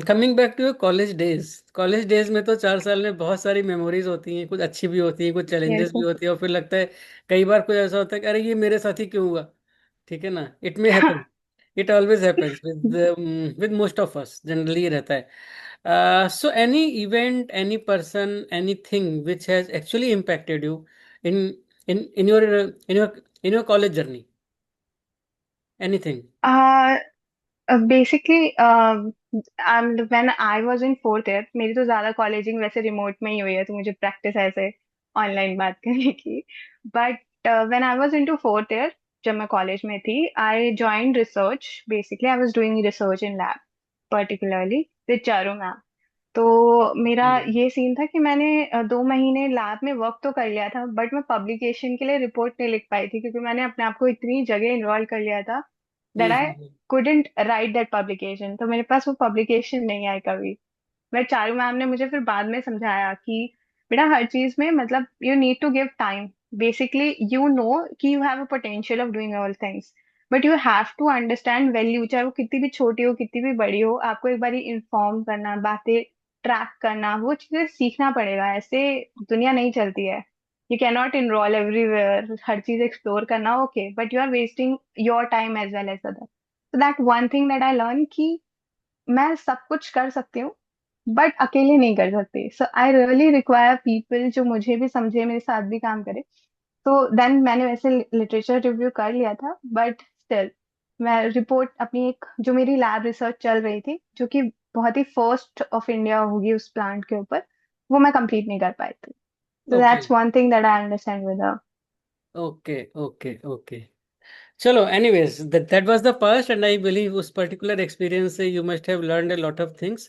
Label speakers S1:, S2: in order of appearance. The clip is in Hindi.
S1: Coming back to your college days में तो 4 साल में बहुत सारी मेमोरीज होती हैं, कुछ अच्छी भी होती हैं, कुछ
S2: यस।
S1: चैलेंजेस भी होती है, और फिर लगता है कई बार कुछ ऐसा होता है कि अरे ये मेरे साथ ही क्यों हुआ। ठीक है ना, it may happen, it always happens with most of us, generally रहता है। So any event, any person, anything which has actually impacted you in in your in your college journey, anything.
S2: Basically when I was in fourth year, मेरी तो ज्यादा कॉलेजिंग वैसे रिमोट में ही हुई है, तो मुझे प्रैक्टिस ऐसे ऑनलाइन बात करने की। But when I was into fourth year, जब मैं कॉलेज में थी, I joined research. Basically I was doing research in lab, particularly with Charu ma'am. तो मेरा ये सीन था कि मैंने 2 महीने लैब में वर्क तो कर लिया था, बट मैं पब्लिकेशन के लिए रिपोर्ट नहीं लिख पाई थी, क्योंकि मैंने अपने आप को इतनी जगह इन्वॉल्व कर लिया था that I couldn't right that publication. तो मेरे पास वो पब्लिकेशन नहीं आई कभी। बट चारू मैम ने मुझे फिर बाद में समझाया कि बेटा, हर चीज में मतलब you need to give time. Basically you know कि you have a potential of doing all things, but you have to understand value, चाहे वो कितनी भी छोटी हो कितनी भी बड़ी हो। आपको एक बार इन्फॉर्म करना, बातें ट्रैक करना, वो चीजें सीखना पड़ेगा। ऐसे दुनिया नहीं चलती है। You can not enroll everywhere, हर चीज एक्सप्लोर करना, okay, but you are wasting your time as well as other. So that one thing that I learned कि मैं सब कुछ कर सकती हूँ, बट अकेले नहीं कर सकती। सो आई रियली रिक्वायर पीपल जो मुझे भी समझे, मेरे साथ भी काम करे। तो देन मैंने वैसे लिटरेचर रिव्यू कर लिया था, बट स्टिल मैं रिपोर्ट अपनी, एक जो मेरी लैब रिसर्च चल रही थी, जो कि बहुत ही फर्स्ट ऑफ इंडिया होगी उस प्लांट के ऊपर, वो मैं कंप्लीट नहीं कर पाई थी। तो
S1: okay,
S2: that's one thing that I understand with her.
S1: Okay, okay, okay. चलो, anyways, that was the past, and I believe उस पर्टिकुलर एक्सपीरियंस से you must have learned a lot of things.